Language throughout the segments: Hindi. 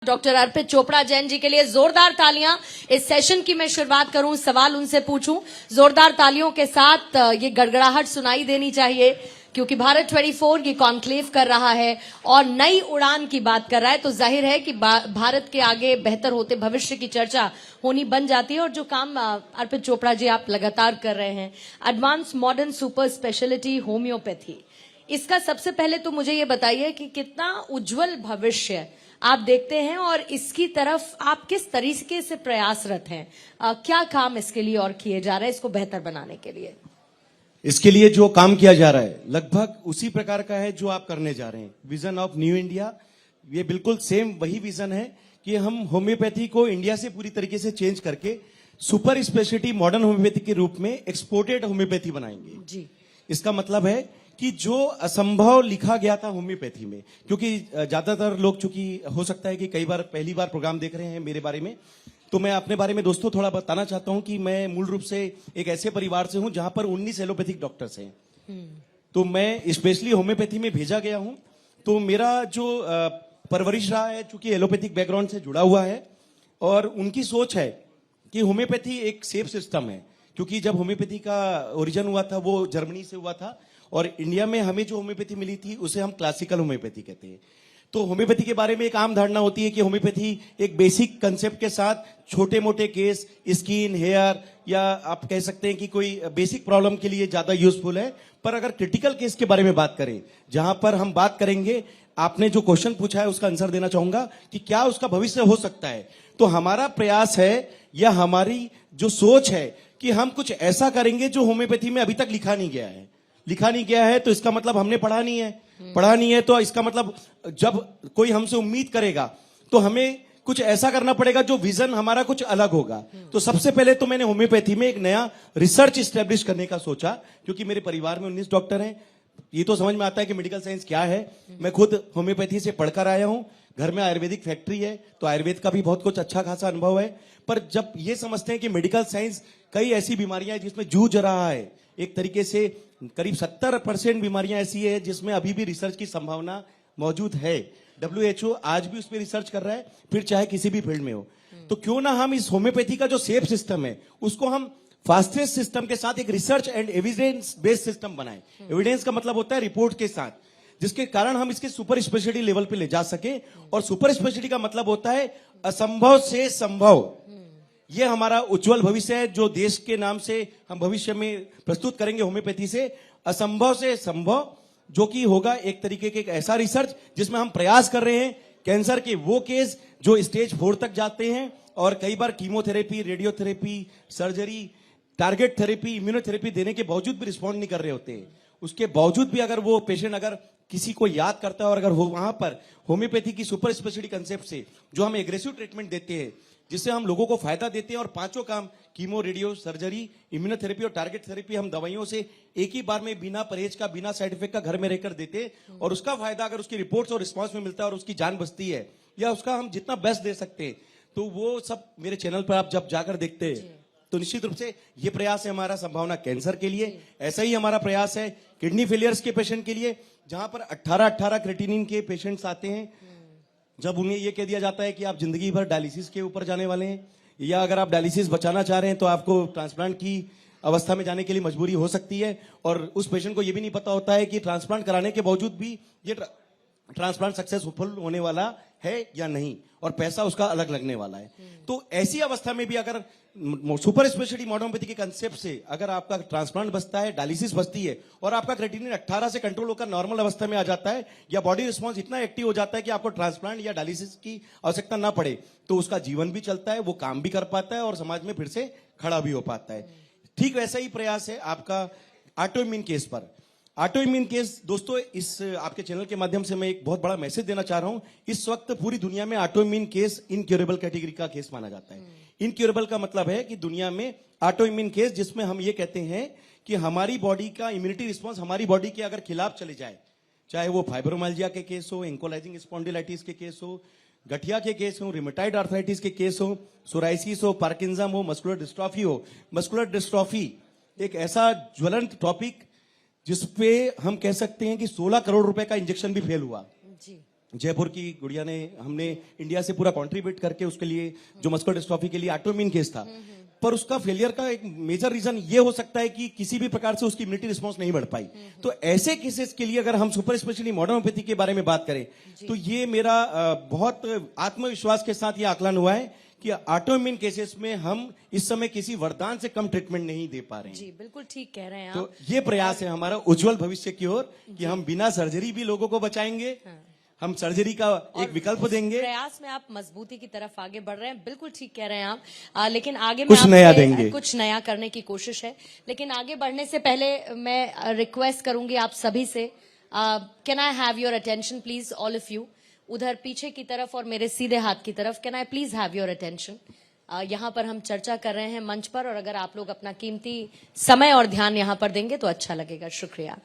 डॉक्टर अर्पित चोपड़ा जैन जी के लिए जोरदार तालियां। इस सेशन की मैं शुरुआत करूं, सवाल उनसे पूछूं, जोरदार तालियों के साथ ये गड़गड़ाहट सुनाई देनी चाहिए क्योंकि भारत 24 ये कॉन्क्लेव कर रहा है और नई उड़ान की बात कर रहा है, तो जाहिर है कि भारत के आगे बेहतर होते भविष्य की चर्चा होनी बन जाती है। और जो काम अर्पित चोपड़ा जी आप लगातार कर रहे हैं, advance modern super speciality homeopathy, इसका सबसे पहले तो मुझे ये बताइए कि कितना उज्जवल भविष्य आप देखते हैं और इसकी तरफ आप किस तरीके से प्रयासरत हैं, क्या काम इसके लिए और किए जा रहे हैं इसको बेहतर बनाने के लिए? इसके लिए जो काम किया जा रहा है लगभग उसी प्रकार का है जो आप करने जा रहे हैं। विजन ऑफ न्यू इंडिया, ये बिल्कुल सेम वही विजन है कि हम होम्योपैथी को इंडिया से पूरी तरीके से चेंज करके सुपर स्पेशलिटी मॉडर्न होम्योपैथी के रूप में एक्सपोर्टेड होम्योपैथी बनाएंगे जी। इसका मतलब है कि जो असंभव लिखा गया था होम्योपैथी में, क्योंकि ज्यादातर लोग चूंकि हो सकता है कि कई बार पहली बार प्रोग्राम देख रहे हैं मेरे बारे में, तो मैं अपने बारे में दोस्तों थोड़ा बताना चाहता हूं कि मैं मूल रूप से एक ऐसे परिवार से हूं जहां पर 19 एलोपैथिक डॉक्टर्स हैं। तो मैं स्पेशली होम्योपैथी में भेजा गया हूं। तो मेरा जो परवरिश रहा है चूंकि एलोपैथिक बैकग्राउंड से जुड़ा हुआ है, और उनकी सोच है कि होम्योपैथी एक सेफ सिस्टम है, क्योंकि जब होम्योपैथी का ओरिजिन हुआ था वो जर्मनी से हुआ था और इंडिया में हमें जो होम्योपैथी मिली थी उसे हम क्लासिकल होम्योपैथी कहते हैं। तो होम्योपैथी के बारे में एक आम धारणा होती है कि होम्योपैथी एक बेसिक कंसेप्ट के साथ छोटे मोटे केस, स्किन, हेयर, या आप कह सकते हैं कि कोई बेसिक प्रॉब्लम के लिए ज्यादा यूजफुल है। पर अगर क्रिटिकल केस के बारे में बात करें, जहां पर हम बात करेंगे, आपने जो क्वेश्चन पूछा है उसका आंसर देना चाहूंगा कि क्या उसका भविष्य हो सकता है, तो हमारा प्रयास है या हमारी जो सोच है कि हम कुछ ऐसा करेंगे जो होम्योपैथी में अभी तक लिखा नहीं गया है। लिखा नहीं गया है तो इसका मतलब हमने पढ़ा नहीं है, तो इसका मतलब जब कोई हमसे उम्मीद करेगा तो हमें कुछ ऐसा करना पड़ेगा जो विजन हमारा कुछ अलग होगा। तो सबसे पहले तो मैंने होम्योपैथी में एक नया रिसर्च स्टैब्लिश करने का सोचा, क्योंकि मेरे परिवार में 19 डॉक्टर हैं। ये तो समझ में आता है कि मेडिकल साइंस क्या है। मैं खुद होम्योपैथी से पढ़कर आया हूं, घर में आयुर्वेदिक फैक्ट्री है, तो आयुर्वेद का भी बहुत कुछ अच्छा खासा अनुभव है। पर जब ये समझते हैं कि मेडिकल साइंस कई ऐसी बीमारियां हैं जिसमें जूझ रहा है, एक तरीके से करीब 70% बीमारियां ऐसी है जिसमें अभी भी रिसर्च की संभावना मौजूद है। WHO आज भी उस पर रिसर्च कर रहा है, फिर चाहे किसी भी फील्ड में हो। तो क्यों ना हम इस होम्योपैथी का जो सेफ सिस्टम है उसको हम फास्टेस्ट सिस्टम के साथ एक research and evidence based system बनाएं। एविडेंस का मतलब होता है रिपोर्ट के साथ, जिसके कारण हम इसके सुपर स्पेशलिटी लेवल पे ले जा सके। और सुपर स्पेशलिटी का मतलब होता है असंभव से संभव। ये हमारा उज्जवल भविष्य है जो देश के नाम से हम भविष्य में प्रस्तुत करेंगे होम्योपैथी से। असंभव से संभव, जो कि होगा एक तरीके के एक ऐसा रिसर्च जिसमें हम प्रयास कर रहे हैं कैंसर के वो केस जो स्टेज 4 तक जाते हैं और कई बार chemotherapy, radiotherapy, surgery, target therapy, immunotherapy देने के बावजूद भी रिस्पॉन्ड नहीं कर रहे होते हैं। उसके बावजूद भी अगर वो पेशेंट अगर किसी को याद करता है और अगर वहां पर होम्योपैथी की सुपर स्पेशलिटी कंसेप्ट से जो हम एग्रेसिव ट्रीटमेंट देते हैं, जिससे हम लोगों को फायदा देते हैं, और पांचों काम कीमो, रेडियो, सर्जरी, इम्यूनोथेरेपी और टारगेट थेरेपी हम दवाइयों से एक ही बार में बिना परहेज का, बिना साइड इफेक्ट का घर में रहकर देते हैं। और उसका फायदा अगर उसकी रिपोर्ट्स और रिस्पांस में मिलता है और उसकी जान बचती है, या उसका हम जितना बेस्ट दे सकते हैं, तो वो सब मेरे चैनल पर आप जब जाकर देखते हैं तो निश्चित रूप से ये प्रयास है हमारा संभावना कैंसर के लिए। ऐसा ही हमारा प्रयास है किडनी फेलियर्स के पेशेंट के लिए, जहां पर 18 क्रेटिनिन के पेशेंट्स आते हैं। जब उन्हें यह कह दिया जाता है कि आप जिंदगी भर डायलिसिस के ऊपर जाने वाले हैं, या अगर आप डायलिसिस बचाना चाह रहे हैं तो आपको ट्रांसप्लांट की अवस्था में जाने के लिए मजबूरी हो सकती है। और उस पेशेंट को यह भी नहीं पता होता है कि ट्रांसप्लांट कराने के बावजूद भी ये ट्रांसप्लांट सक्सेसफुल होने वाला है या नहीं, और पैसा उसका अलग लगने वाला है। तो ऐसी अवस्था में भी अगर सुपर स्पेशलिटी मॉडर्न होम्योपैथी के कंसेप्ट से अगर आपका ट्रांसप्लांट बचता है, डायलिसिस बचती है, और आपका क्रेटिनिन 18 से कंट्रोल होकर नॉर्मल अवस्था में आ जाता है, या बॉडी रिस्पांस इतना एक्टिव हो जाता है कि आपको ट्रांसप्लांट या डायलिसिस की आवश्यकता ना पड़े, तो उसका जीवन भी चलता है, वो काम भी कर पाता है और समाज में फिर से खड़ा भी हो पाता है। ठीक वैसा ही प्रयास है आपका ऑटोइम्यून केस पर। ऑटोइम्यून केस दोस्तों, इस आपके चैनल के माध्यम से मैं एक बहुत बड़ा मैसेज देना चाह रहा हूं। इस वक्त पूरी दुनिया में ऑटोइम्यून केस इनक्योरेबल कैटेगरी का केस माना जाता है। इनक्योरेबल का मतलब है कि दुनिया में ऑटोइम्यून केस जिसमें हम ये कहते हैं कि हमारी बॉडी का इम्यूनिटी रिस्पांस हमारी बॉडी के अगर खिलाफ चले जाए, चाहे वो फाइब्रोमाइल्जिया के केस हो, एंकोलाइजिंग स्पॉन्डिलाइटिस के केस हो, गठिया के केस हो, रिमेटॉइड आर्थराइटिस के केस हो, सोराइसिस हो, पार्किंसम हो, मस्कुलर डिस्ट्रॉफी हो। मस्कुलर डिस्ट्रॉफी एक ऐसा ज्वलंत टॉपिक जिसपे हम कह सकते हैं कि 16 करोड़ रुपए का इंजेक्शन भी फेल हुआ जी। जयपुर की गुड़िया ने, हमने इंडिया से पूरा कंट्रीब्यूट करके उसके लिए जो मस्कुलर डिस्ट्रॉफी के लिए ऑटोइम्यून केस था, पर उसका फेलियर का एक मेजर रीजन ये हो सकता है कि किसी भी प्रकार से उसकी इम्यूनिटी रिस्पांस नहीं बढ़ पाई। तो ऐसे केसेस के लिए अगर हम सुपर स्पेशली मॉडर्न होम्योपैथी के बारे में बात करें तो ये मेरा बहुत आत्मविश्वास के साथ ये आकलन हुआ है कि ऑटोइम्यून केसेस में हम इस समय किसी वरदान से कम ट्रीटमेंट नहीं दे पा रहे हैं। जी बिल्कुल ठीक कह रहे हैं आप। तो ये प्रयास है हमारा उज्जवल भविष्य की ओर कि हम बिना सर्जरी भी लोगों को बचाएंगे, हम सर्जरी का एक विकल्प देंगे। प्रयास में आप मजबूती की तरफ आगे बढ़ रहे हैं, बिल्कुल ठीक कह रहे हैं आप। लेकिन आगे कुछ मैं नया आपसे देंगे। कुछ नया करने की कोशिश है, लेकिन आगे बढ़ने से पहले मैं रिक्वेस्ट करूंगी आप सभी से, can I have your attention please, all of you, उधर पीछे की तरफ और मेरे सीधे हाथ की तरफ, can I please have your attention. यहाँ पर हम चर्चा कर रहे हैं मंच पर, और अगर आप लोग अपना कीमती समय और ध्यान यहाँ पर देंगे तो अच्छा लगेगा, शुक्रिया।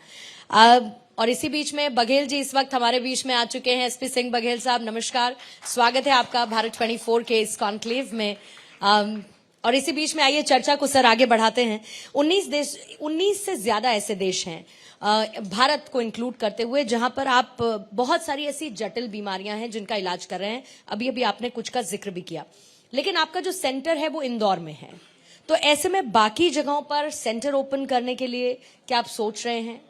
और इसी बीच में बघेल जी इस वक्त हमारे बीच में आ चुके हैं। एसपी सिंह बघेल साहब, नमस्कार, स्वागत है आपका भारत 24 के इस कॉन्क्लेव में। और इसी बीच में आइए चर्चा को सर आगे बढ़ाते हैं। 19 से ज्यादा ऐसे देश हैं भारत को इंक्लूड करते हुए जहां पर आप बहुत सारी ऐसी जटिल बीमारियां हैं जिनका इलाज कर रहे हैं। अभी अभी आपने कुछ का जिक्र भी किया, लेकिन आपका जो सेंटर है वो इंदौर में है, तो ऐसे में बाकी जगहों पर सेंटर ओपन करने के लिए क्या आप सोच रहे हैं?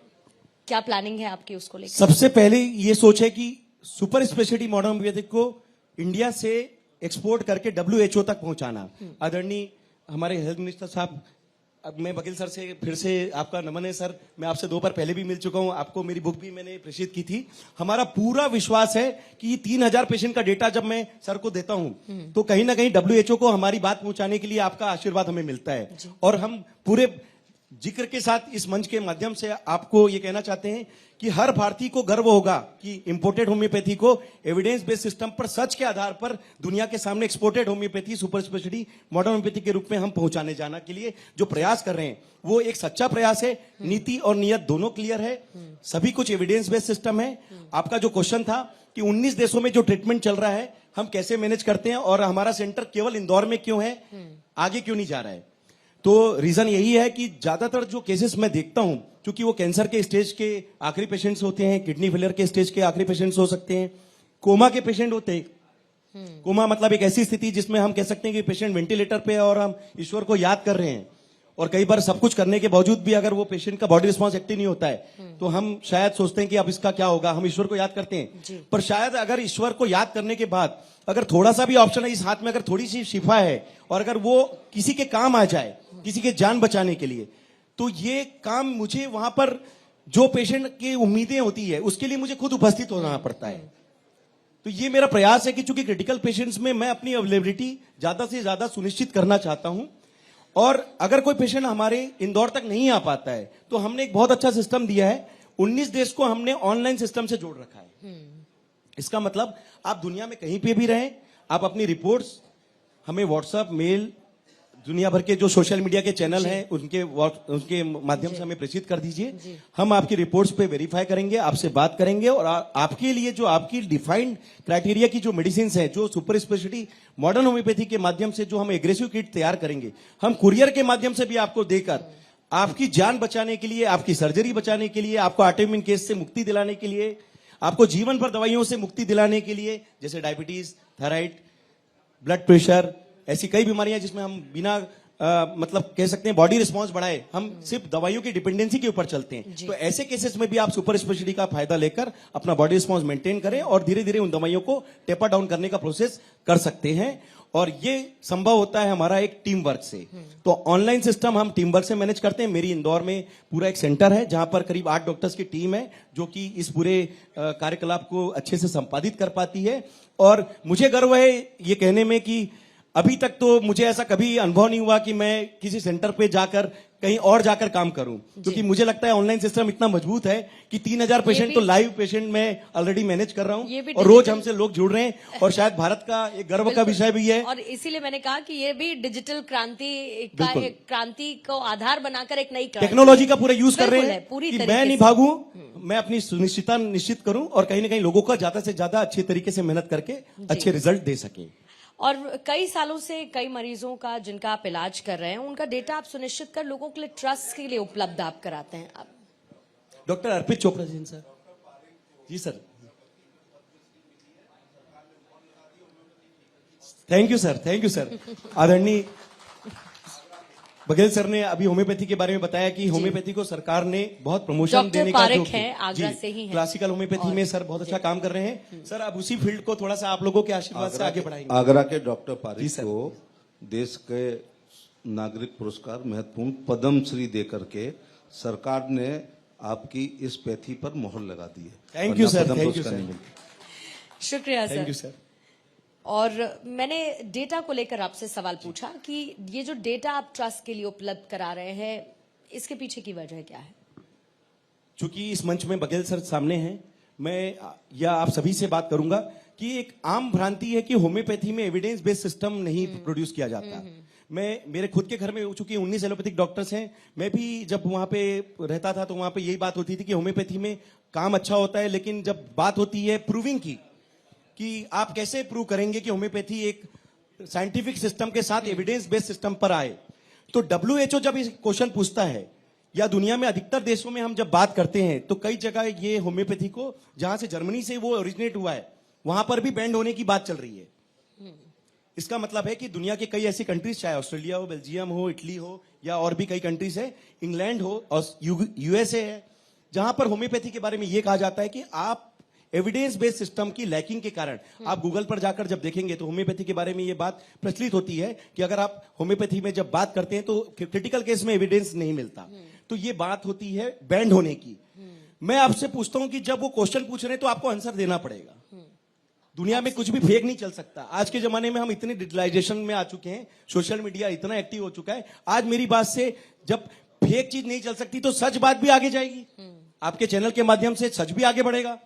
क्या प्लानिंग है आपकी उसको लेकर? सबसे पहले ये सोच है कि सुपर स्पेशलिटी मॉडर्न होम्योपैथी को इंडिया से एक्सपोर्ट करके WHO तक पहुंचाना। आदरणीय हमारे हेल्थ मिनिस्टर साहब, अब मैं बघेल सर से फिर से आपका नमन है सर। मैं आपसे 2 बार पहले भी मिल चुका हूं, आपको मेरी बुक भी मैंने प्रेषित की थी। हमारा पूरा विश्वास है कि 3000 पेशेंट का डेटा जब मैं सर को देता हूं तो कहीं ना कहीं WHO को हमारी बात पहुंचाने के लिए आपका आशीर्वाद हमें मिलता है। और हम पूरे जिक्र के साथ इस मंच के माध्यम से आपको ये कहना चाहते हैं कि हर भारतीय को गर्व होगा कि इंपोर्टेड होम्योपैथी को एविडेंस बेस्ड सिस्टम पर, सच के आधार पर दुनिया के सामने exported homeopathy super speciality modern homeopathy के रूप में हम पहुंचाने जाना के लिए जो प्रयास कर रहे हैं वो एक सच्चा प्रयास है। नीति और नियत दोनों क्लियर है, सभी कुछ एविडेंस बेस्ड सिस्टम है। आपका जो क्वेश्चन था कि 19 देशों में जो ट्रीटमेंट चल रहा है हम कैसे मैनेज करते हैं और हमारा सेंटर केवल इंदौर में क्यों है, आगे क्यों नहीं जा रहा है, तो रीजन यही है कि ज्यादातर जो केसेस मैं देखता हूं, क्योंकि वो कैंसर के स्टेज के आखिरी पेशेंट्स होते हैं, किडनी फेलियर के स्टेज के आखिरी पेशेंट्स हो सकते हैं, कोमा के पेशेंट होते हैं। कोमा मतलब एक ऐसी स्थिति जिसमें हम कह सकते हैं कि पेशेंट वेंटिलेटर पे है और हम ईश्वर को याद कर रहे हैं, और कई बार सब कुछ करने के बावजूद भी अगर वो पेशेंट का बॉडी रिस्पांस एक्टिव नहीं होता है तो हम शायद सोचते हैं कि अब इसका क्या होगा, हम ईश्वर को याद करते हैं। पर शायद अगर ईश्वर को याद करने के बाद अगर थोड़ा सा भी ऑप्शन है इस हाथ में, अगर थोड़ी सी शिफा है और अगर वो किसी के काम आ जाए, किसी के जान बचाने के लिए, तो ये काम मुझे वहां पर जो पेशेंट की उम्मीदें होती है उसके लिए मुझे खुद उपस्थित होना पड़ता है। तो ये मेरा प्रयास है कि चूंकि क्रिटिकल पेशेंट्स में मैं अपनी अवेलेबिलिटी ज्यादा से ज्यादा सुनिश्चित करना चाहता हूं, और अगर कोई पेशेंट हमारे इंदौर तक नहीं आ पाता है तो हमने एक बहुत अच्छा सिस्टम दिया है। 19 देश को हमने ऑनलाइन सिस्टम से जोड़ रखा है। इसका मतलब आप दुनिया में कहीं पे भी रहें, आप अपनी रिपोर्ट्स हमें व्हाट्सएप, मेल, दुनिया भर के जो सोशल मीडिया के चैनल हैं उनके माध्यम से हमें प्रेषित कर दीजिए। हम आपकी रिपोर्ट्स पे वेरीफाई करेंगे, आपसे बात करेंगे, और आपके लिए जो आपकी डिफाइंड क्राइटेरिया की जो मेडिसिन है, जो सुपर स्पेशलिटी मॉडर्न होम्योपैथी के माध्यम से जो हम एग्रेसिव किट तैयार करेंगे, हम कुरियर के माध्यम से भी आपको देकर आपकी जान बचाने के लिए, आपकी सर्जरी बचाने के लिए, आपको ऑटोइम्यून केस से मुक्ति दिलाने के लिए, आपको जीवन भर दवाइयों से मुक्ति दिलाने के लिए, जैसे डायबिटीज, थायराइड, ब्लड प्रेशर, ऐसी कई बीमारियां जिसमें हम बिना मतलब कह सकते हैं बॉडी रिस्पांस बढ़ाए, हम सिर्फ दवाइयों की डिपेंडेंसी के ऊपर चलते हैं। तो ऐसे केसेस में भी आप सुपर स्पेशलिटी का फायदा लेकर अपना बॉडी रिस्पांस मेंटेन करें और धीरे धीरे उन दवाइयों को टेपर डाउन करने का प्रोसेस कर सकते हैं। और ये संभव होता है हमारा एक टीम वर्क से। तो ऑनलाइन सिस्टम हम टीम वर्क से मैनेज करते हैं। मेरी इंदौर में पूरा एक सेंटर है जहां पर करीब 8 डॉक्टर्स की टीम है जो कि इस पूरे कार्यकलाप को अच्छे से संपादित कर पाती है। और मुझे गर्व है ये कहने में कि अभी तक तो मुझे ऐसा कभी अनुभव नहीं हुआ कि मैं किसी सेंटर पे जाकर कहीं और जाकर काम करूं, क्योंकि मुझे लगता है ऑनलाइन सिस्टम इतना मजबूत है कि 3000 पेशेंट तो लाइव पेशेंट मैं ऑलरेडी मैनेज कर रहा हूं, और रोज हमसे लोग जुड़ रहे हैं, और शायद भारत का एक गर्व का विषय भी है। और इसीलिए मैंने कहा कि ये भी डिजिटल क्रांति को आधार बनाकर एक नई टेक्नोलॉजी का पूरा यूज कर रहे हैं पूरी कि मैं नहीं भागूं, मैं अपनी सुनिश्चितता निश्चित करूं और कहीं ना कहीं लोगों का ज्यादा से ज्यादा अच्छे तरीके से मेहनत करके अच्छे रिजल्ट दे सके। और कई सालों से कई मरीजों का जिनका आप इलाज कर रहे हैं उनका डेटा आप सुनिश्चित कर लोगों के लिए ट्रस्ट के लिए उपलब्ध आप कराते हैं। आप डॉक्टर अर्पित चोपड़ा जी सर। जी सर। Thank you sir. आदरणीय बघेल सर ने अभी होम्योपैथी के बारे में बताया कि होम्योपैथी को सरकार ने बहुत प्रमोशन डॉक्टर देने का पारेख जो हैं, आगरा से ही हैं। क्लासिकल होम्योपैथी में सर बहुत अच्छा काम कर रहे हैं। सर अब उसी फील्ड को थोड़ा सा आप लोगों के आशीर्वाद से आगे बढ़ाएंगे। आगरा के डॉक्टर जी पारिक सर। को देश के नागरिक पुरस्कार महत्वपूर्ण पद्म श्री देकर के सरकार ने आपकी इस पैथी पर मोहर लगा दी है। थैंक यू वरना सर, पद्म थैंक यू पुरस्कार सर। नहीं मिलता। शुक्रिया थैंक यू सर। सर। और मैंने डेटा को लेकर आपसे सवाल पूछा कि ये जो डेटा आप ट्रस्ट के लिए उपलब्ध करा रहे हैं, इसके पीछे की वजह क्या है? चूंकि इस मंच में बघेल सर सामने हैं, मैं या आप सभी से बात करूंगा कि एक आम भ्रांति है कि होम्योपैथी में एविडेंस बेस्ड सिस्टम नहीं प्रोड्यूस किया जाता। मैं मेरे खुद के घर में चूंकि 19 एलोपैथिक डॉक्टर्स हैं, मैं भी जब वहां पे रहता था तो वहां पे यही बात होती थी कि होम्योपैथी में काम अच्छा होता है, लेकिन जब बात होती है प्रूविंग की कि आप कैसे प्रूव करेंगे कि होम्योपैथी एक साइंटिफिक सिस्टम के साथ एविडेंस बेस्ड सिस्टम पर आए, तो WHO जब इस क्वेश्चन पूछता है या दुनिया में अधिकतर देशों में हम जब बात करते हैं तो कई जगह ये होम्योपैथी को, जहां से जर्मनी से वो ओरिजिनेट हुआ है, वहां पर भी बैंड होने की बात चल रही है। इसका मतलब है कि दुनिया के कई ऐसी कंट्रीज, चाहे ऑस्ट्रेलिया हो, बेल्जियम हो, इटली हो या और भी कई कंट्रीज है, इंग्लैंड हो और USA है, जहां पर होम्योपैथी के बारे में यह कहा जाता है कि आप एविडेंस बेस्ड सिस्टम की लैकिंग के कारण, आप गूगल पर जाकर जब देखेंगे तो होम्योपैथी के बारे में यह बात प्रचलित होती है कि अगर आप होम्योपैथी में जब बात करते हैं तो क्रिटिकल केस में एविडेंस नहीं मिलता, तो ये बात होती है बैंड होने की। मैं आपसे पूछता हूं कि जब वो क्वेश्चन पूछ रहे हैं तो आपको आंसर देना पड़ेगा। दुनिया में कुछ भी फेक नहीं चल सकता। आज के जमाने में हम इतने डिजिटलाइजेशन में आ चुके हैं, सोशल मीडिया इतना एक्टिव हो चुका है, आज मेरी बात से जब फेक चीज नहीं चल सकती तो सच बात भी आगे जाएगी। आपके चैनल के माध्यम से सच भी आगे बढ़ेगा।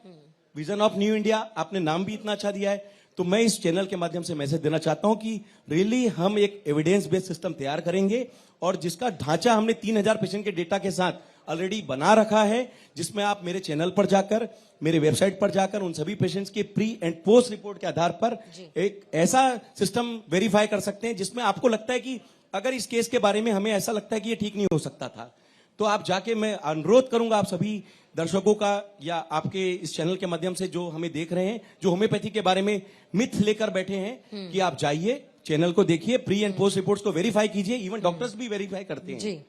विजन ऑफ न्यू इंडिया, आपने नाम भी इतना अच्छा दिया है, तो मैं इस चैनल के माध्यम से मैसेज देना चाहता हूं कि रियली हम एक एविडेंस बेस्ड सिस्टम तैयार करेंगे और जिसका ढांचा हमने 3000 पेशेंट के डेटा के साथ ऑलरेडी बना रखा है, जिसमें आप मेरे चैनल पर जाकर, मेरे वेबसाइट पर जाकर उन सभी पेशेंट्स के प्री एंड पोस्ट रिपोर्ट के आधार पर एक ऐसा सिस्टम वेरीफाई कर सकते हैं जिसमें आपको लगता है कि अगर इस केस के बारे में हमें ऐसा लगता है कि ये ठीक नहीं हो सकता था, तो आप जाके, मैं अनुरोध करूंगा आप सभी दर्शकों का या आपके इस चैनल के माध्यम से जो हमें देख रहे हैं, जो होम्योपैथी के बारे में मिथ लेकर बैठे हैं, कि आप जाइए चैनल को देखिए, प्री एंड पोस्ट रिपोर्ट्स को वेरीफाई कीजिए, इवन डॉक्टर्स भी वेरीफाई करते हैं।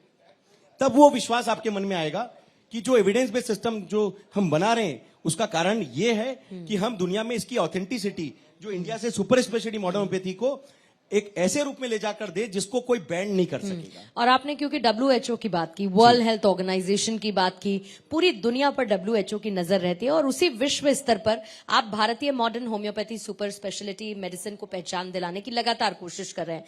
तब वो विश्वास आपके मन में आएगा कि जो एविडेंस बेस्ड सिस्टम जो हम बना रहे हैं उसका कारण ये है कि हम दुनिया में इसकी ऑथेंटिसिटी, जो इंडिया से सुपर स्पेशलिटी मॉडर्न होम्योपैथी को एक ऐसे रूप में ले जाकर दे जिसको कोई बैंड नहीं कर सकेगा। और आपने क्योंकि WHO की बात की, वर्ल्ड हेल्थ ऑर्गेनाइजेशन की बात की, पूरी दुनिया पर WHO की नजर रहती है और उसी विश्व स्तर पर आप भारतीय modern homeopathy super speciality medicine को पहचान दिलाने की लगातार कोशिश कर रहे हैं।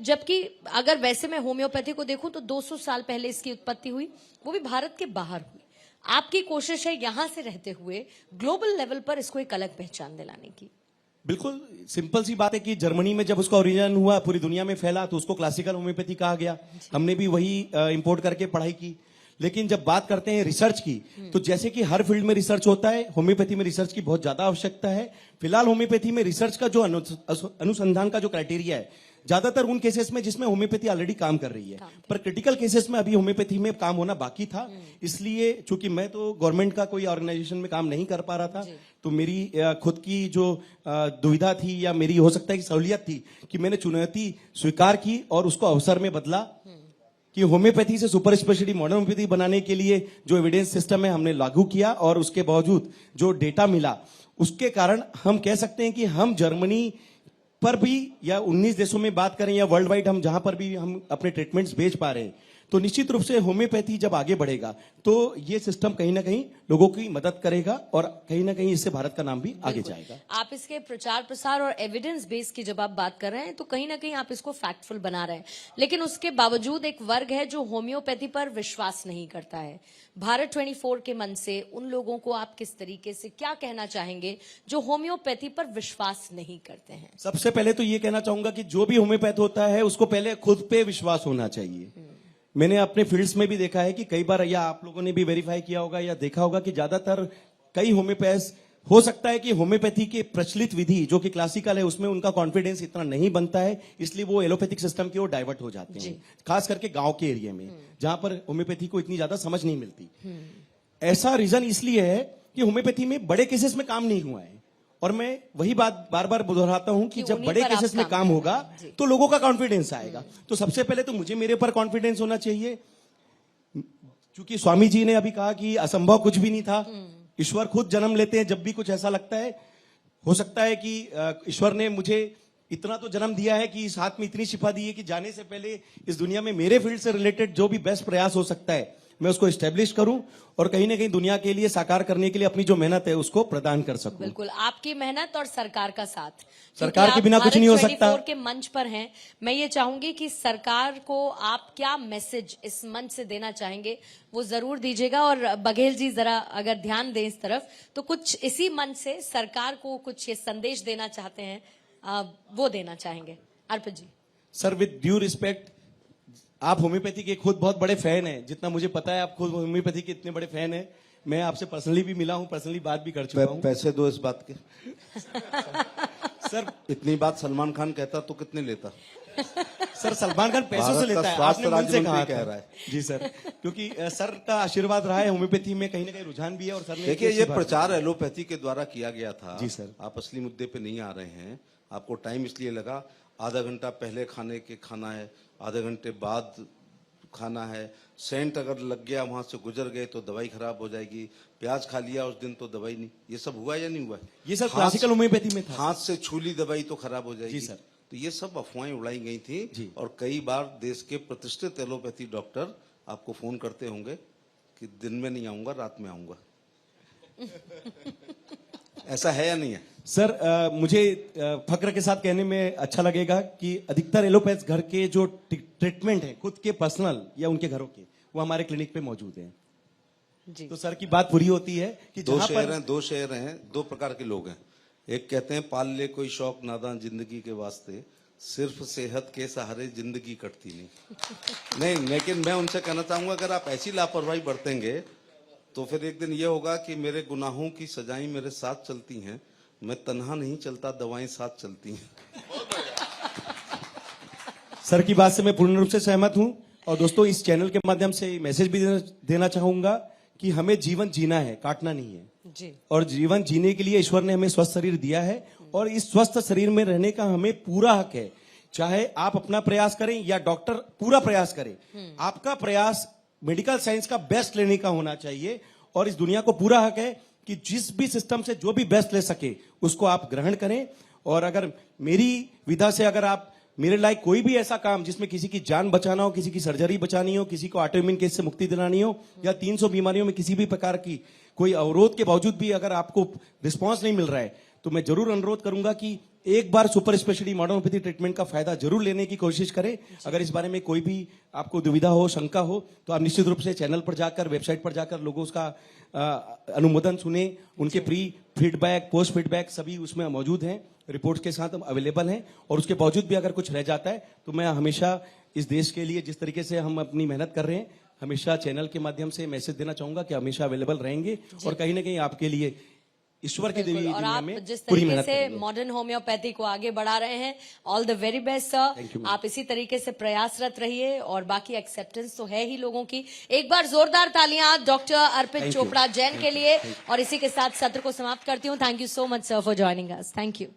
जबकि अगर वैसे मैं होम्योपैथी को देखूं तो 200 साल पहले इसकी उत्पत्ति हुई, वो भी भारत के बाहर हुई। आपकी कोशिश है यहां से रहते हुए ग्लोबल लेवल पर इसको एक अलग पहचान दिलाने की। बिल्कुल सिंपल सी बात है कि जर्मनी में जब उसका ओरिजिन हुआ, पूरी दुनिया में फैला, तो उसको क्लासिकल होम्योपैथी कहा गया। हमने भी वही इंपोर्ट करके पढ़ाई की। लेकिन जब बात करते हैं रिसर्च की, तो जैसे कि हर फील्ड में रिसर्च होता है, होम्योपैथी में रिसर्च की बहुत ज्यादा आवश्यकता है। फिलहाल होम्योपैथी में रिसर्च का जो अनुसंधान का जो क्राइटेरिया है, ज्यादातर उन केसेस में जिसमें होम्योपैथी ऑलरेडी काम कर रही है, पर क्रिटिकल केसेस में अभी होम्योपैथी में काम होना बाकी था। इसलिए चूंकि मैं तो गवर्नमेंट का कोई ऑर्गेनाइजेशन में काम नहीं कर पा रहा था, तो मेरी खुद की जो दुविधा थी या मेरी हो सकता है कि सहूलियत थी कि मैंने चुनौती स्वीकार की और उसको अवसर में बदला कि होम्योपैथी से सुपर स्पेशलिटी मॉडर्न होम्योपैथी बनाने के लिए जो एविडेंस सिस्टम है हमने लागू किया, और उसके बावजूद जो डेटा मिला उसके कारण हम कह सकते हैं कि हम जर्मनी पर भी या 19 देशों में बात करें या वर्ल्ड वाइड हम जहां पर भी हम अपने ट्रीटमेंट्स भेज पा रहे हैं, तो निश्चित रूप से होम्योपैथी जब आगे बढ़ेगा तो ये सिस्टम कहीं ना कहीं लोगों की मदद करेगा और कहीं ना कहीं इससे भारत का नाम भी आगे जाएगा। आप इसके प्रचार प्रसार और एविडेंस बेस की जब आप बात कर रहे हैं तो कहीं ना कहीं आप इसको फैक्टफुल बना रहे हैं, लेकिन उसके बावजूद एक वर्ग है जो होम्योपैथी पर विश्वास नहीं करता है। भारत 24 के मन से उन लोगों को आप किस तरीके से क्या कहना चाहेंगे जो होम्योपैथी पर विश्वास नहीं करते हैं? सबसे पहले तो ये कहना चाहूंगा कि जो भी होम्योपैथ होता है उसको पहले खुद पे विश्वास होना चाहिए। मैंने अपने फील्ड्स में भी देखा है कि कई बार, या आप लोगों ने भी वेरीफाई किया होगा या देखा होगा कि ज्यादातर कई होम्योपैथ्स, हो सकता है कि होम्योपैथी के प्रचलित विधि जो कि क्लासिकल है उसमें उनका कॉन्फिडेंस इतना नहीं बनता है, इसलिए वो एलोपैथिक सिस्टम की ओर डाइवर्ट हो जाते हैं, खास करके गांव के एरिया में जहां पर होम्योपैथी को इतनी ज्यादा समझ नहीं मिलती। ऐसा रीजन इसलिए है कि होम्योपैथी में बड़े केसेस में काम नहीं हुआ है और मैं वही बात बार बार दोहराता हूं कि जब उन्हीं बड़े पर आप केसेस में काम काम करें। होगा जी। तो लोगों का कॉन्फिडेंस आएगा। तो सबसे पहले तो मुझे मेरे ऊपर कॉन्फिडेंस होना चाहिए, क्योंकि स्वामी जी ने अभी कहा कि असंभव कुछ भी नहीं था। ईश्वर खुद जन्म लेते हैं जब भी कुछ ऐसा लगता है। हो सकता है कि ईश्वर ने मुझे इतना तो जन्म दिया है कि इस हाथ में इतनी शिफा दी है कि जाने से पहले इस दुनिया में मेरे फील्ड से रिलेटेड जो भी बेस्ट प्रयास हो सकता है मैं उसको एस्टेब्लिश करूं और कहीं ना कहीं दुनिया के लिए साकार करने के लिए अपनी जो मेहनत है उसको प्रदान कर सकूं। बिल्कुल, आपकी मेहनत और सरकार का साथ। सरकार क्योंकि के बिना आप कुछ नहीं हो भारत सकता। 24 के मंच पर हैं। मैं ये चाहूंगी कि सरकार को आप क्या मैसेज इस मंच से देना चाहेंगे वो जरूर दीजिएगा। और बघेल जी जरा अगर ध्यान दें इस तरफ, तो कुछ इसी मंच से सरकार को कुछ ये संदेश देना चाहते हैं, वो देना चाहेंगे। अर्पित जी। सर, विद ड्यू रिस्पेक्ट, आप होम्योपैथी के खुद बहुत बड़े फैन हैं। जितना मुझे पता है आप खुद होम्योपैथी के इतने बड़े फैन हैं। मैं आपसे पर्सनली भी मिला हूं, पर्सनली बात भी कर चुका हूं। पैसे दो इस बात के। सर, इतनी बात सलमान खान कहता तो कितने लेता? सर सलमान खान पैसों से भारत का लेता है, स्वास्थ्य आपने मन से राज्य कहा मंत्री था। कह रहा है। जी सर, क्योंकि सर का आशीर्वाद रहा है होम्योपैथी में, कहीं ना कहीं रुझान भी है। और सर ने देखिए, एक ये अच्छी बात प्रचार एलोपैथी के द्वारा किया गया था। जी सर। आप असली मुद्दे पे नहीं आ रहे हैं। आपको टाइम इसलिए लगा, आधा घंटा पहले खाने के खाना है, आधे घंटे बाद खाना है। सेंट अगर लग गया, वहां से गुजर गए तो दवाई खराब हो जाएगी। प्याज खा लिया उस दिन तो दवाई नहीं। ये सब हुआ या नहीं हुआ? ये सर हाथ- क्लासिकल होम्योपैथी में था। हाथ से छूली दवाई तो खराब हो जाएगी। जी सर। तो ये सब अफवाहें उड़ाई गई थी। जी। और कई बार देश के प्रतिष्ठित एलोपैथी डॉक्टर आपको फोन करते होंगे कि दिन में नहीं आऊंगा, रात में आऊंगा। ऐसा है या नहीं है? सर, मुझे फक्र के साथ कहने में अच्छा लगेगा कि अधिकतर एलोपैथ घर के जो ट्रीटमेंट है खुद के पर्सनल या उनके घरों के, वो हमारे क्लिनिक पे मौजूद हैं। जी। तो सर की बात पूरी होती है कि दो जहां शेर पर हैं, दो शेर हैं, दो प्रकार के लोग हैं। एक कहते हैं, पाल ले कोई शौक नादान जिंदगी के वास्ते, सिर्फ सेहत के सहारे जिंदगी कटती नहीं। नहीं, लेकिन मैं उनसे कहना चाहूंगा, अगर आप ऐसी लापरवाही बरतेंगे तो फिर एक दिन ये होगा कि मेरे गुनाहों की सजाएं मेरे साथ चलती हैं, मैं तन्हा नहीं चलता, दवाएं साथ चलती हैं। सर की बात से मैं पूर्ण रूप से सहमत हूं। और दोस्तों, इस चैनल के माध्यम से मैसेज भी देना चाहूंगा कि हमें जीवन जीना है, काटना नहीं है। जी। और जीवन जीने के लिए ईश्वर ने हमें स्वस्थ शरीर दिया है और इस स्वस्थ शरीर में रहने का हमें पूरा हक है। चाहे आप अपना प्रयास करें या डॉक्टर पूरा प्रयास करे, आपका प्रयास मेडिकल साइंस का बेस्ट लेने का होना चाहिए। और इस दुनिया को पूरा हक है कि जिस भी सिस्टम से जो भी बेस्ट ले सके उसको आप ग्रहण करें। और अगर मेरी विधा से अगर आप मेरे लायक कोई भी ऐसा काम जिसमें किसी की जान बचाना हो, किसी की सर्जरी बचानी हो, किसी को ऑटोइम्यून केस से मुक्ति दिलानी हो, या 300 बीमारियों में किसी भी प्रकार की कोई अवरोध के बावजूद भी अगर आपको रिस्पांस नहीं मिल रहा है, तो मैं जरूर अनुरोध करूंगा कि एक बार super speciality modern homeopathy treatment का फायदा जरूर लेने की कोशिश करें। अगर इस बारे में कोई भी आपको दुविधा हो, शंका हो, तो आप निश्चित रूप से चैनल पर जाकर, वेबसाइट पर जाकर लोगों उसका अनुमोदन सुने। उनके प्री फीडबैक, पोस्ट फीडबैक सभी उसमें मौजूद हैं, रिपोर्ट्स के साथ अवेलेबल हैं। और उसके बावजूद भी अगर कुछ रह जाता है तो मैं हमेशा इस देश के लिए जिस तरीके से हम अपनी मेहनत कर रहे हैं, हमेशा चैनल के माध्यम से मैसेज देना चाहूंगा कि हमेशा अवेलेबल रहेंगे और कहीं ना कहीं आपके लिए ईश्वर की देवी और दुनिया आप में जिस पूरी तरीके मेहनत से करेंगे। मॉडर्न होम्योपैथी को आगे बढ़ा रहे हैं, all the very best Thank sir. you, आप इसी तरीके से प्रयासरत रहिए और बाकी एक्सेप्टेंस तो है ही लोगों की। एक बार जोरदार तालियां doctor Arpit Thank you. Chopra Jain के लिए। और इसी के साथ सत्र को समाप्त करती हूँ। Thank you so much sir for joining us. Thank you.